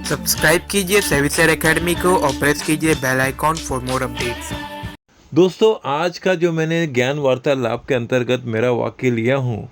Subscribe कीजिए सेविसर academy को और प्रेस कीजिए bell icon for more updates. दोस्तों, आज का जो मैंने ज्ञान वार्तालाप के अंतर्गत मेरा वाक्य लिया हूँ,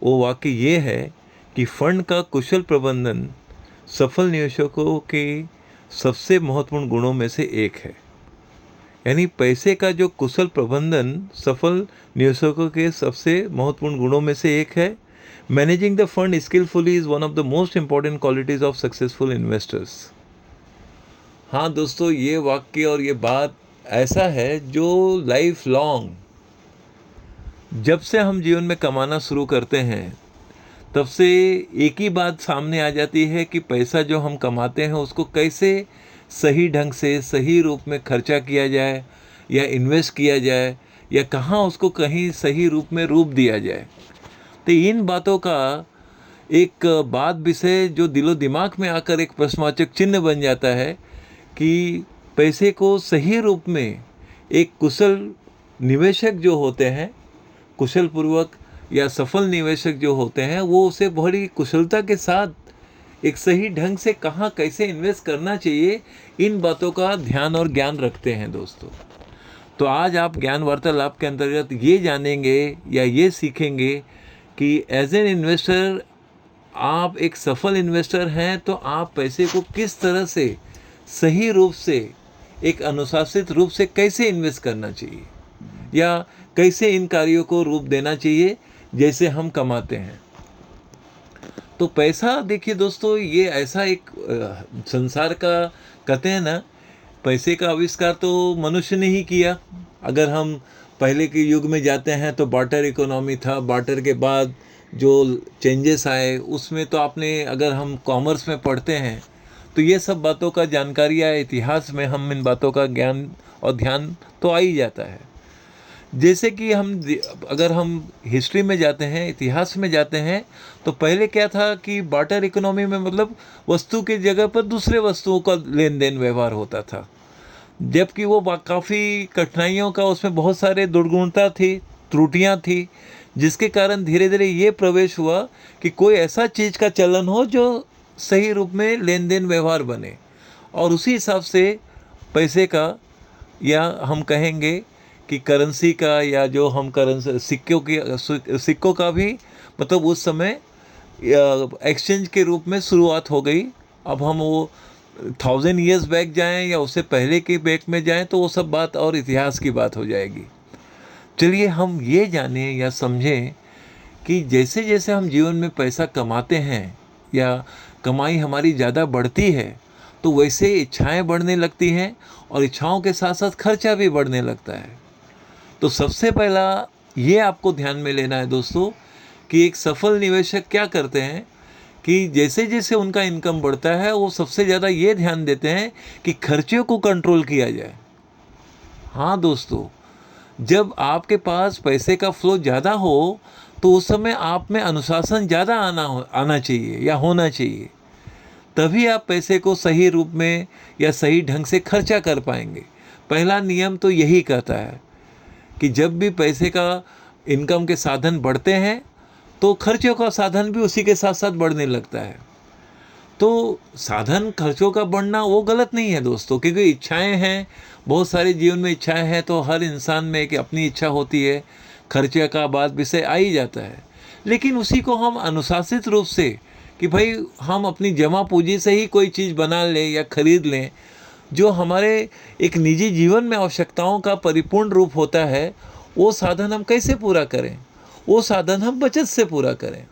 वो वाक्य ये है कि फंड का कुशल प्रबंधन सफल निवेशकों के सबसे महत्वपूर्ण गुणों में से एक है। यानी पैसे का जो कुशल प्रबंधन सफल निवेशकों के सबसे महत्वपूर्ण गुणों में से एक है। Managing the fund skilfully is one of the most important qualities of successful investors. हाँ दोस्तों, ये वाक्य और ये बात ऐसा है जो लाइफ लॉन्ग, जब से हम जीवन में कमाना शुरू करते हैं तब से एक ही बात सामने आ जाती है कि पैसा जो हम कमाते हैं उसको कैसे सही ढंग से सही रूप में खर्चा किया जाए या इन्वेस्ट किया जाए या कहाँ उसको कहीं सही रूप में रूप दिया जाए। तो इन बातों का एक बात विषय जो दिलो दिमाग में आकर एक प्रश्नवाचक चिन्ह बन जाता है कि पैसे को सही रूप में एक कुशल निवेशक जो होते हैं, कुशल पूर्वक या सफल निवेशक जो होते हैं, वो उसे बड़ी कुशलता के साथ एक सही ढंग से कहाँ कैसे इन्वेस्ट करना चाहिए, इन बातों का ध्यान और ज्ञान रखते हैं दोस्तों। तो आज आप ज्ञान वार्तालाप के अंतर्गत ये जानेंगे या ये सीखेंगे कि एज एन इन्वेस्टर, आप एक सफल इन्वेस्टर हैं तो आप पैसे को किस तरह से सही रूप से एक अनुशासित रूप से कैसे इन्वेस्ट करना चाहिए या कैसे इन कार्यों को रूप देना चाहिए जैसे हम कमाते हैं। तो पैसा देखिए दोस्तों, ये ऐसा एक संसार का, कहते हैं ना, पैसे का आविष्कार तो मनुष्य ने ही किया। अगर हम पहले के युग में जाते हैं तो बार्टर इकोनॉमी था। बार्टर के बाद जो चेंजेस आए उसमें तो आपने, अगर हम कॉमर्स में पढ़ते हैं तो ये सब बातों का जानकारी आए, इतिहास में हम इन बातों का ज्ञान और ध्यान तो आ ही जाता है। जैसे कि अगर हम हिस्ट्री में जाते हैं, इतिहास में जाते हैं, तो पहले क्या था कि बार्टर इकोनॉमी में मतलब वस्तु की जगह पर दूसरे वस्तुओं का लेन देन व्यवहार होता था, जबकि वो काफ़ी कठिनाइयों का, उसमें बहुत सारे दुर्गुणता थी, त्रुटियां थी, जिसके कारण धीरे धीरे ये प्रवेश हुआ कि कोई ऐसा चीज़ का चलन हो जो सही रूप में लेन देन व्यवहार बने, और उसी हिसाब से पैसे का, या हम कहेंगे कि करेंसी का, या जो हम करेंसी सिक्कों का भी, मतलब उस समय एक्सचेंज के रूप में शुरुआत हो गई। अब हम वो 1000 ईयर्स बैक जाएं या उससे पहले के बैक में जाएं तो वो सब बात और इतिहास की बात हो जाएगी। चलिए हम ये जानें या समझें कि जैसे जैसे हम जीवन में पैसा कमाते हैं या कमाई हमारी ज़्यादा बढ़ती है तो वैसे इच्छाएं बढ़ने लगती हैं और इच्छाओं के साथ साथ खर्चा भी बढ़ने लगता है। तो सबसे पहला ये आपको ध्यान में लेना है दोस्तों कि एक सफल निवेशक क्या करते हैं कि जैसे जैसे उनका इनकम बढ़ता है वो सबसे ज़्यादा ये ध्यान देते हैं कि खर्चों को कंट्रोल किया जाए। हाँ दोस्तों, जब आपके पास पैसे का फ्लो ज़्यादा हो तो उस समय आप में अनुशासन ज़्यादा आना चाहिए या होना चाहिए, तभी आप पैसे को सही रूप में या सही ढंग से खर्चा कर पाएंगे। पहला नियम तो यही कहता है कि जब भी पैसे का, इनकम के साधन बढ़ते हैं तो खर्चों का साधन भी उसी के साथ साथ बढ़ने लगता है। तो साधन खर्चों का बढ़ना वो गलत नहीं है दोस्तों, क्योंकि इच्छाएं हैं, बहुत सारे जीवन में इच्छाएं हैं, तो हर इंसान में एक अपनी इच्छा होती है, खर्चे का बात विषय आ ही जाता है। लेकिन उसी को हम अनुशासित रूप से, कि भाई हम अपनी जमा पूंजी से ही कोई चीज़ बना लें या खरीद लें जो हमारे एक निजी जीवन में आवश्यकताओं का परिपूर्ण रूप होता है, वो साधन हम कैसे पूरा करें, वो साधन हम बचत से पूरा करें,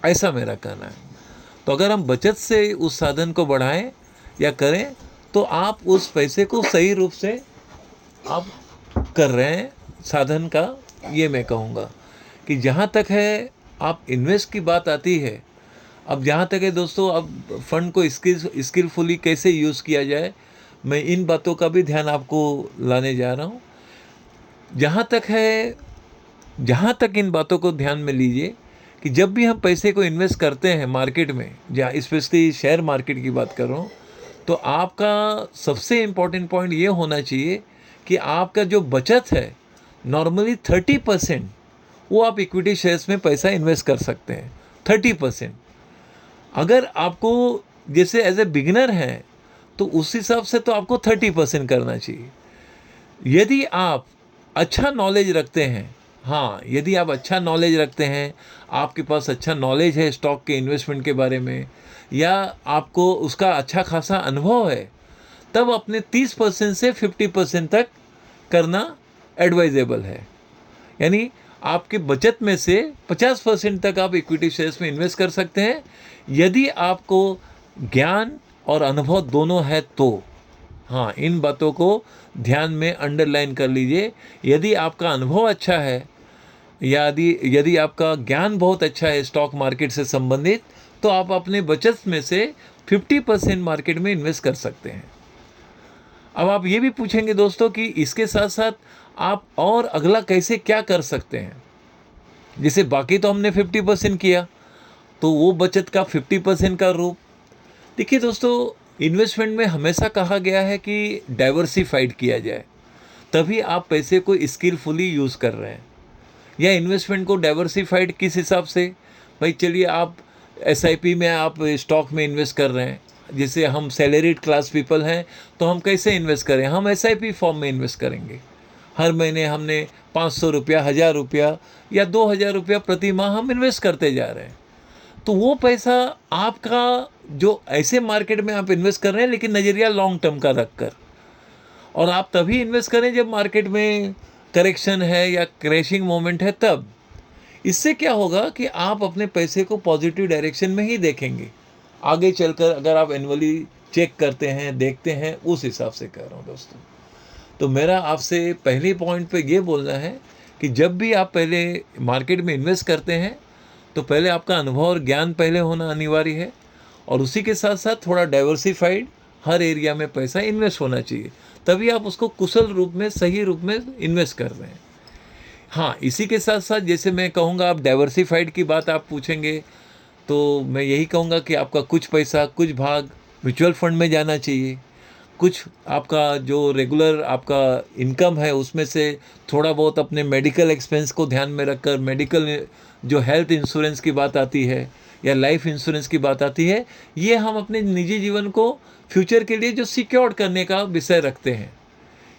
ऐसा मेरा कहना है। तो अगर हम बचत से उस साधन को बढ़ाएं या करें तो आप उस पैसे को सही रूप से आप कर रहे हैं साधन का। ये मैं कहूँगा कि जहाँ तक है आप इन्वेस्ट की बात आती है, अब जहाँ तक है दोस्तों, अब फंड को स्किलफुली कैसे यूज़ किया जाए, मैं इन बातों का भी ध्यान आपको लाने जा रहा हूँ। जहाँ तक इन बातों को ध्यान में लीजिए कि जब भी हम पैसे को इन्वेस्ट करते हैं मार्केट में, जहाँ स्पेशली शेयर मार्केट की बात कर रहा हूँ, तो आपका सबसे इम्पोर्टेंट पॉइंट ये होना चाहिए कि आपका जो बचत है, नॉर्मली 30% वो आप इक्विटी शेयर्स में पैसा इन्वेस्ट कर सकते हैं। 30%। अगर आपको जैसे एज ए बिगिनर हैं तो उस हिसाब से तो आपको 30% करना चाहिए। यदि आप अच्छा नॉलेज रखते हैं, हाँ, यदि आप अच्छा नॉलेज रखते हैं, आपके पास अच्छा नॉलेज है स्टॉक के इन्वेस्टमेंट के बारे में, या आपको उसका अच्छा खासा अनुभव है, तब अपने 30% से 50% तक करना एडवाइजेबल है। यानी आपके बचत में से 50% तक आप इक्विटी शेयर्स में इन्वेस्ट कर सकते हैं, यदि आपको ज्ञान और अनुभव दोनों है तो। हाँ, इन बातों को ध्यान में अंडरलाइन कर लीजिए। यदि आपका अनुभव अच्छा है, यदि यदि आपका ज्ञान बहुत अच्छा है स्टॉक मार्केट से संबंधित, तो आप अपने बचत में से 50% मार्केट में इन्वेस्ट कर सकते हैं। अब आप ये भी पूछेंगे दोस्तों कि इसके साथ साथ आप और अगला कैसे क्या कर सकते हैं। जैसे बाकी तो हमने 50% किया, तो वो बचत का 50% का रूप। देखिए दोस्तों, इन्वेस्टमेंट में हमेशा कहा गया है कि डाइवर्सिफाइड किया जाए, तभी आप पैसे को स्किलफुली यूज़ कर रहे हैं। या इन्वेस्टमेंट को डाइवर्सिफाइड किस हिसाब से? भाई चलिए, आप एसआईपी में आप स्टॉक में इन्वेस्ट कर रहे हैं। जैसे हम सैलरीड क्लास पीपल हैं, तो हम कैसे इन्वेस्ट करें? हम एसआईपी फॉर्म में इन्वेस्ट करेंगे। हर महीने हमने 500 रुपया, 1000 रुपया या 2000 रुपया प्रति माह हम इन्वेस्ट करते जा रहे हैं। तो वो पैसा आपका, जो ऐसे मार्केट में आप इन्वेस्ट कर रहे हैं लेकिन नज़रिया लॉन्ग टर्म का रखकर, और आप तभी इन्वेस्ट करें जब मार्केट में करेक्शन है या क्रैशिंग मोमेंट है तब। इससे क्या होगा कि आप अपने पैसे को पॉजिटिव डायरेक्शन में ही देखेंगे आगे चलकर। अगर आप एनुअली चेक करते हैं, देखते हैं, उस हिसाब से कह रहा हूँ दोस्तों। तो मेरा आपसे पहले पॉइंट पे ये बोलना है कि जब भी आप पहले मार्केट में इन्वेस्ट करते हैं, तो पहले आपका अनुभव और ज्ञान पहले होना अनिवार्य है, और उसी के साथ साथ थोड़ा डाइवर्सिफाइड हर एरिया में पैसा इन्वेस्ट होना चाहिए, तभी आप उसको कुशल रूप में, सही रूप में इन्वेस्ट कर रहे हैं। हाँ, इसी के साथ साथ जैसे मैं कहूँगा, आप डाइवर्सिफाइड की बात आप पूछेंगे, तो मैं यही कहूँगा कि आपका कुछ पैसा, कुछ भाग म्यूचुअल फंड में जाना चाहिए, कुछ आपका जो रेगुलर आपका इनकम है उसमें से थोड़ा बहुत अपने मेडिकल एक्सपेंस को ध्यान में रखकर, मेडिकल जो हेल्थ इंश्योरेंस की बात आती है या लाइफ इंश्योरेंस की बात आती है, ये हम अपने निजी जीवन को फ्यूचर के लिए जो सिक्योर करने का विषय रखते हैं,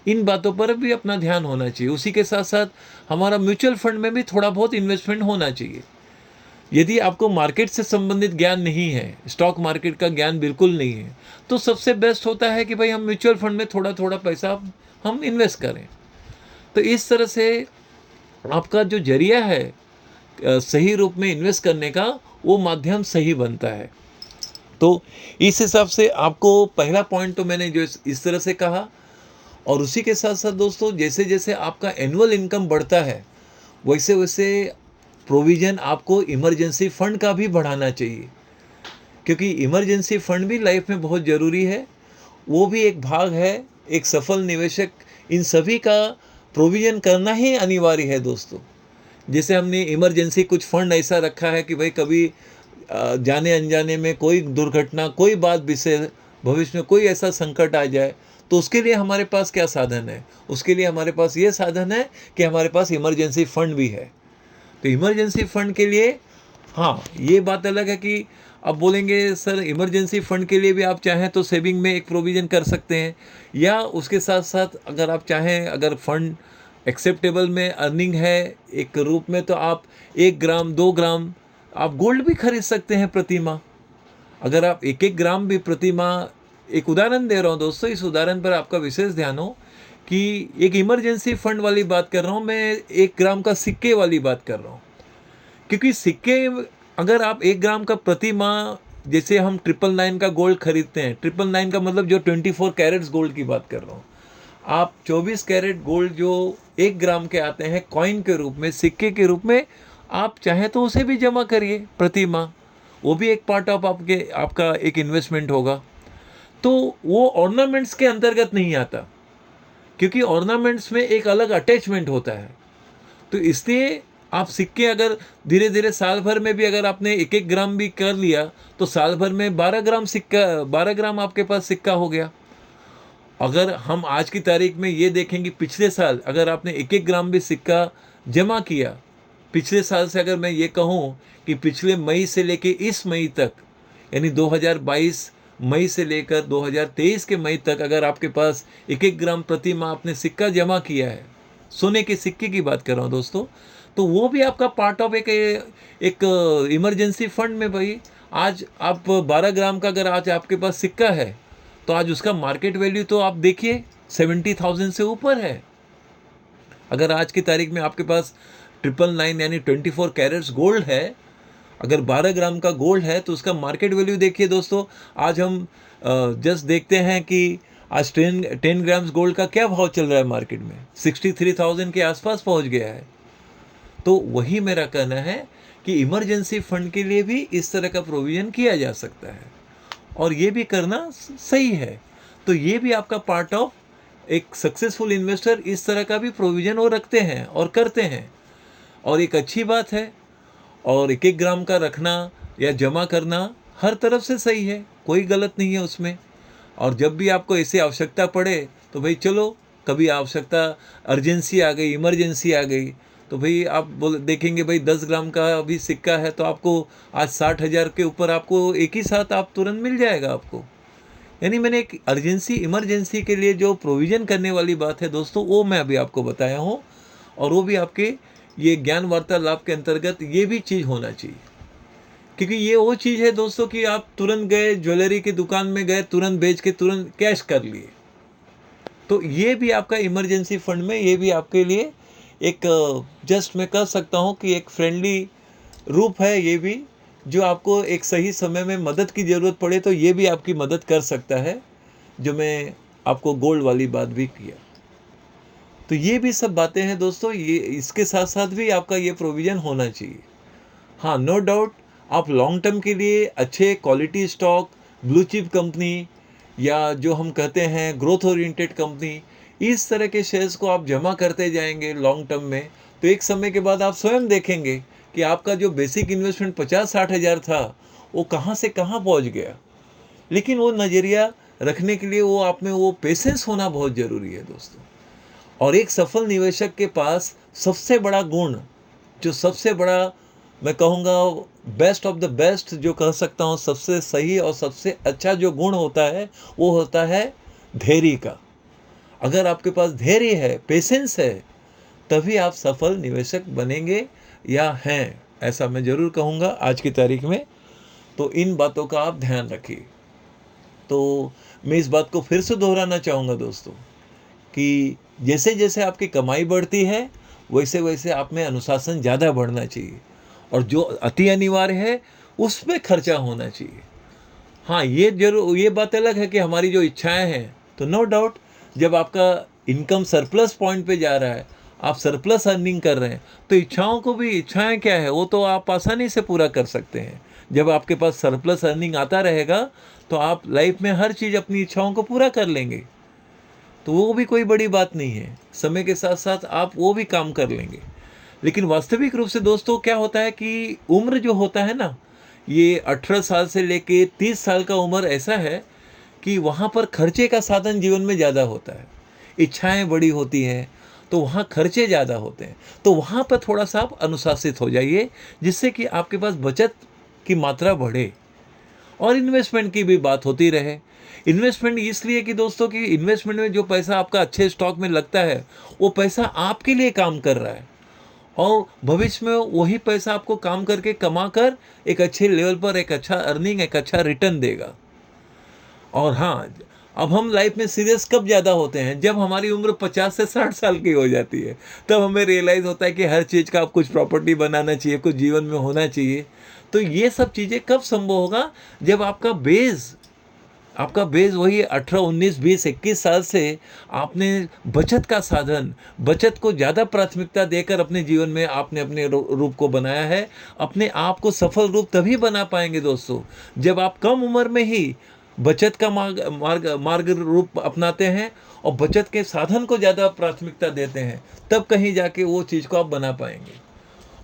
इन बातों पर भी अपना ध्यान होना चाहिए। उसी के साथ साथ हमारा म्यूचुअल फंड में भी थोड़ा बहुत इन्वेस्टमेंट होना चाहिए। यदि आपको मार्केट से संबंधित ज्ञान नहीं है, स्टॉक मार्केट का ज्ञान बिल्कुल नहीं है, तो सबसे बेस्ट होता है कि भाई हम म्यूचुअल फंड में थोड़ा थोड़ा पैसा हम इन्वेस्ट करें। तो इस तरह से आपका जो जरिया है सही रूप में इन्वेस्ट करने का, वो माध्यम सही बनता है। तो इस हिसाब से आपको पहला पॉइंट तो मैंने जो इस तरह से कहा, और उसी के साथ साथ दोस्तों, जैसे जैसे आपका एनुअल इनकम बढ़ता है, वैसे वैसे प्रोविज़न आपको इमरजेंसी फंड का भी बढ़ाना चाहिए, क्योंकि इमरजेंसी फंड भी लाइफ में बहुत ज़रूरी है। वो भी एक भाग है। एक सफल निवेशक इन सभी का प्रोविज़न करना ही अनिवार्य है दोस्तों। जैसे हमने इमरजेंसी कुछ फंड ऐसा रखा है कि भाई कभी जाने अनजाने में कोई दुर्घटना, कोई बात विषय, भविष्य में कोई ऐसा संकट आ जाए, तो उसके लिए हमारे पास क्या साधन है? उसके लिए हमारे पास ये साधन है कि हमारे पास इमरजेंसी फंड भी है। तो इमरजेंसी फंड के लिए, हाँ, ये बात अलग है कि अब बोलेंगे सर इमरजेंसी फंड के लिए भी आप चाहें तो सेविंग में एक प्रोविज़न कर सकते हैं, या उसके साथ साथ अगर आप चाहें, अगर फंड एक्सेप्टेबल में अर्निंग है एक रूप में, तो आप 1 ग्राम 2 ग्राम आप गोल्ड भी खरीद सकते हैं प्रति माह। अगर आप 1 ग्राम भी प्रति माह, एक उदाहरण दे रहा हूँ दोस्तों, इस उदाहरण पर आपका विशेष ध्यान हो कि एक इमरजेंसी फंड वाली बात कर रहा हूँ मैं, 1 ग्राम का सिक्के वाली बात कर रहा हूँ। क्योंकि सिक्के, अगर आप 1 ग्राम का प्रति माह, जैसे हम 999 का गोल्ड खरीदते हैं, 999 का मतलब जो 24 कैरेट्स गोल्ड की बात कर रहा हूँ, आप 24 कैरेट गोल्ड जो 1 ग्राम के आते हैं कॉइन के रूप में, सिक्के के रूप में, आप चाहें तो उसे भी जमा करिए प्रति माह। वो भी एक पार्ट ऑफ आपका एक इन्वेस्टमेंट होगा। तो वो ऑर्नामेंट्स के अंतर्गत नहीं आता, क्योंकि ऑर्नामेंट्स में एक अलग अटैचमेंट होता है। तो इसलिए आप सिक्के अगर धीरे धीरे साल भर में भी अगर आपने 1 ग्राम भी कर लिया, तो साल भर में 12 ग्राम आपके पास सिक्का हो गया। अगर हम आज की तारीख में ये देखेंगे, पिछले साल अगर आपने 1 ग्राम भी सिक्का जमा किया, पिछले साल से अगर मैं ये कहूँ कि पिछले मई से लेके इस मई तक, यानी 2022 मई से लेकर 2023 के मई तक अगर आपके पास 1-1 ग्राम प्रति माह आपने सिक्का जमा किया है, सोने के सिक्के की बात कर रहा हूँ दोस्तों, तो वो भी आपका पार्ट ऑफ एक इमरजेंसी फंड में भाई। आज आप 12 ग्राम का अगर आज आपके पास सिक्का है तो आज उसका मार्केट वैल्यू तो आप देखिए 70,000 से ऊपर है। अगर आज की तारीख में आपके पास 999 यानी 24 कैरेट्स गोल्ड है, अगर 12 ग्राम का गोल्ड है तो उसका मार्केट वैल्यू देखिए दोस्तों। आज हम जस्ट देखते हैं कि आज 10 ग्राम्स गोल्ड का क्या भाव चल रहा है मार्केट में, 63,000 के आसपास पहुंच गया है। तो वही मेरा कहना है कि इमरजेंसी फंड के लिए भी इस तरह का प्रोविज़न किया जा सकता है और ये भी करना सही है। तो ये भी आपका पार्ट ऑफ एक सक्सेसफुल इन्वेस्टर इस तरह का भी प्रोविज़न वो रखते हैं और करते हैं, और एक अच्छी बात है। और 1-1 ग्राम का रखना या जमा करना हर तरफ से सही है, कोई गलत नहीं है उसमें। और जब भी आपको ऐसी आवश्यकता पड़े तो भाई चलो, कभी आवश्यकता अर्जेंसी आ गई, इमरजेंसी आ गई, तो भाई आप देखेंगे भाई 10 ग्राम का अभी सिक्का है तो आपको आज 60,000 के ऊपर आपको एक ही साथ आप तुरंत मिल जाएगा आपको। यानी मैंने एक अर्जेंसी इमरजेंसी के लिए जो प्रोविज़न करने वाली बात है दोस्तों, वो मैं अभी आपको बताया हूँ। और वो भी आपके ये ज्ञान वार्तालाप के अंतर्गत ये भी चीज़ होना चाहिए, क्योंकि ये वो चीज़ है दोस्तों कि आप तुरंत गए ज्वेलरी की दुकान में गए, तुरंत बेच के तुरंत कैश कर लिए, तो ये भी आपका इमरजेंसी फंड में ये भी आपके लिए एक जस्ट मैं कह सकता हूँ कि एक फ्रेंडली रूप है ये भी, जो आपको एक सही समय में मदद की ज़रूरत पड़े तो ये भी आपकी मदद कर सकता है, जो मैं आपको गोल्ड वाली बात भी किया। तो ये भी सब बातें हैं दोस्तों, ये इसके साथ साथ भी आपका ये प्रोविज़न होना चाहिए। हाँ, नो डाउट आप लॉन्ग टर्म के लिए अच्छे quality stock, blue chip company या जो हम कहते हैं ग्रोथ ओरिएंटेड कंपनी, इस तरह के शेयर्स को आप जमा करते जाएंगे लॉन्ग टर्म में, तो एक समय के बाद आप स्वयं देखेंगे कि आपका जो बेसिक इन्वेस्टमेंट 50-60 हज़ार था वो कहाँ से कहाँ पहुँच गया। लेकिन वो नज़रिया रखने के लिए वो आप में वो पेशेंस होना बहुत ज़रूरी है दोस्तों। और एक सफल निवेशक के पास सबसे बड़ा गुण, जो सबसे बड़ा मैं कहूँगा बेस्ट ऑफ द बेस्ट जो कह सकता हूँ, सबसे सही और सबसे अच्छा जो गुण होता है वो होता है धैर्य का। अगर आपके पास धैर्य है, पेशेंस है, तभी आप सफल निवेशक बनेंगे या हैं, ऐसा मैं ज़रूर कहूँगा आज की तारीख में। तो इन बातों का आप ध्यान रखिए। तो मैं इस बात को फिर से दोहराना चाहूँगा दोस्तों कि जैसे जैसे आपकी कमाई बढ़ती है वैसे वैसे आप में अनुशासन ज़्यादा बढ़ना चाहिए, और जो अति अनिवार्य है उस पर खर्चा होना चाहिए। हाँ, ये जरूर, ये बात अलग है कि हमारी जो इच्छाएं हैं, तो नो डाउट जब आपका इनकम सरप्लस पॉइंट पे जा रहा है, आप सरप्लस अर्निंग कर रहे हैं, तो इच्छाओं को भी, इच्छाएं क्या है वो तो आप आसानी से पूरा कर सकते हैं। जब आपके पास सरप्लस अर्निंग आता रहेगा तो आप लाइफ में हर चीज़ अपनी इच्छाओं को पूरा कर लेंगे, तो वो भी कोई बड़ी बात नहीं है। समय के साथ साथ आप वो भी काम कर लेंगे। लेकिन वास्तविक रूप से दोस्तों क्या होता है कि उम्र जो होता है ना, ये 18 साल से लेके 30 साल का उम्र ऐसा है कि वहाँ पर खर्चे का साधन जीवन में ज़्यादा होता है, इच्छाएं बड़ी होती हैं, तो वहाँ खर्चे ज़्यादा होते हैं। तो वहाँ पर थोड़ा सा आप अनुशासित हो जाइए, जिससे कि आपके पास बचत की मात्रा बढ़े और इन्वेस्टमेंट की भी बात होती रहे। इन्वेस्टमेंट इसलिए कि दोस्तों कि इन्वेस्टमेंट में जो पैसा आपका अच्छे स्टॉक में लगता है वो पैसा आपके लिए काम कर रहा है, और भविष्य में वही पैसा आपको काम करके कमा कर एक अच्छे लेवल पर एक अच्छा अर्निंग, एक अच्छा रिटर्न देगा। और हाँ, अब हम लाइफ में सीरियस कब ज़्यादा होते हैं, जब हमारी उम्र 50 से 60 साल की हो जाती है, तब हमें रियलाइज़ होता है कि हर चीज़ का आप कुछ प्रॉपर्टी बनाना चाहिए, कुछ जीवन में होना चाहिए। तो ये सब चीज़ें कब संभव होगा, जब आपका बेस वही 18, 19, 20, 21 साल से आपने बचत का साधन, बचत को ज़्यादा प्राथमिकता देकर अपने जीवन में आपने अपने रूप को बनाया है। अपने आप को सफल रूप तभी बना पाएंगे दोस्तों, जब आप कम उम्र में ही बचत का मार्ग रूप अपनाते हैं और बचत के साधन को ज़्यादा प्राथमिकता देते हैं, तब कहीं जाके वो चीज़ को आप बना पाएंगे।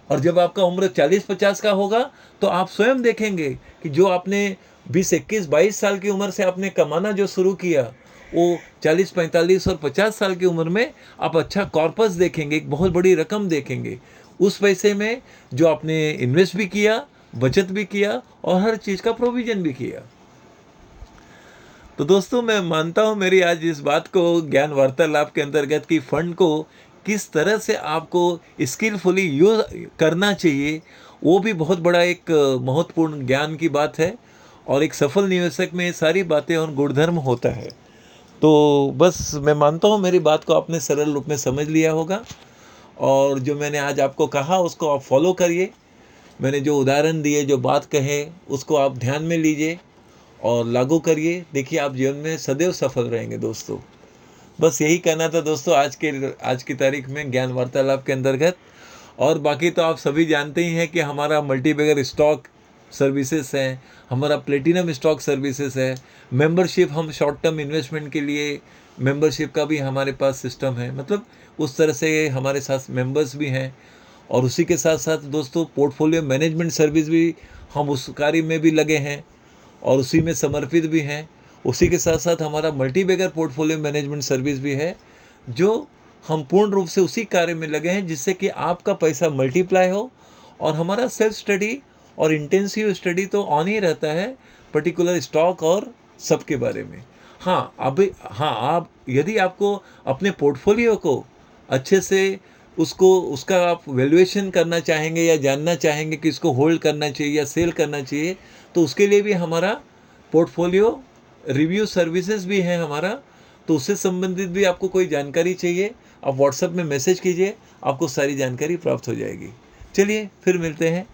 और जब आपका उम्र 40-50 का होगा तो आप स्वयं देखेंगे कि जो आपने 20, 21, 22 साल की उम्र से आपने कमाना जो शुरू किया, वो 40, 45 और 50 साल की उम्र में आप अच्छा कॉर्पस देखेंगे, एक बहुत बड़ी रकम देखेंगे। उस पैसे में जो आपने इन्वेस्ट भी किया, बचत भी किया और हर चीज़ का प्रोविज़न भी किया। तो दोस्तों मैं मानता हूँ मेरी आज इस बात को ज्ञान वार्तालाप के अंतर्गत कि फंड को किस तरह से आपको स्किलफुली यूज करना चाहिए, वो भी बहुत बड़ा एक महत्वपूर्ण ज्ञान की बात है। और एक सफल निवेशक में ये सारी बातें और गुणधर्म होता है। तो बस मैं मानता हूँ मेरी बात को आपने सरल रूप में समझ लिया होगा, और जो मैंने आज आपको कहा उसको आप फॉलो करिए। मैंने जो उदाहरण दिए, जो बात कहे, उसको आप ध्यान में लीजिए और लागू करिए। देखिए आप जीवन में सदैव सफल रहेंगे दोस्तों। बस यही कहना था दोस्तों आज की तारीख में ज्ञान वार्तालाप के अंतर्गत। और बाकी तो आप सभी जानते ही हैं कि हमारा मल्टीबैगर स्टॉक सर्विसेज है, हमारा प्लेटिनम स्टॉक सर्विसेज है, मेंबरशिप, हम शॉर्ट टर्म इन्वेस्टमेंट के लिए मेंबरशिप का भी हमारे पास सिस्टम है। मतलब उस तरह से हमारे साथ मेंबर्स भी हैं। और उसी के साथ साथ दोस्तों पोर्टफोलियो मैनेजमेंट सर्विस भी हम उस कार्य में भी लगे हैं और उसी में समर्पित भी हैं। उसी के साथ साथ हमारा मल्टीबैगर पोर्टफोलियो मैनेजमेंट सर्विस भी है, जो हम पूर्ण रूप से उसी कार्य में लगे हैं जिससे कि आपका पैसा मल्टीप्लाई हो। और हमारा सेल्फ स्टडी और इंटेंसिव स्टडी तो ऑन ही रहता है पर्टिकुलर स्टॉक और सबके बारे में। आप यदि आपको अपने पोर्टफोलियो को अच्छे से उसका आप वैल्यूएशन करना चाहेंगे या जानना चाहेंगे कि इसको होल्ड करना चाहिए या सेल करना चाहिए, तो उसके लिए भी हमारा पोर्टफोलियो रिव्यू सर्विसेज भी है हमारा। तो उससे संबंधित भी आपको कोई जानकारी चाहिए, आप व्हाट्सएप में मैसेज कीजिए, आपको सारी जानकारी प्राप्त हो जाएगी। चलिए फिर मिलते हैं।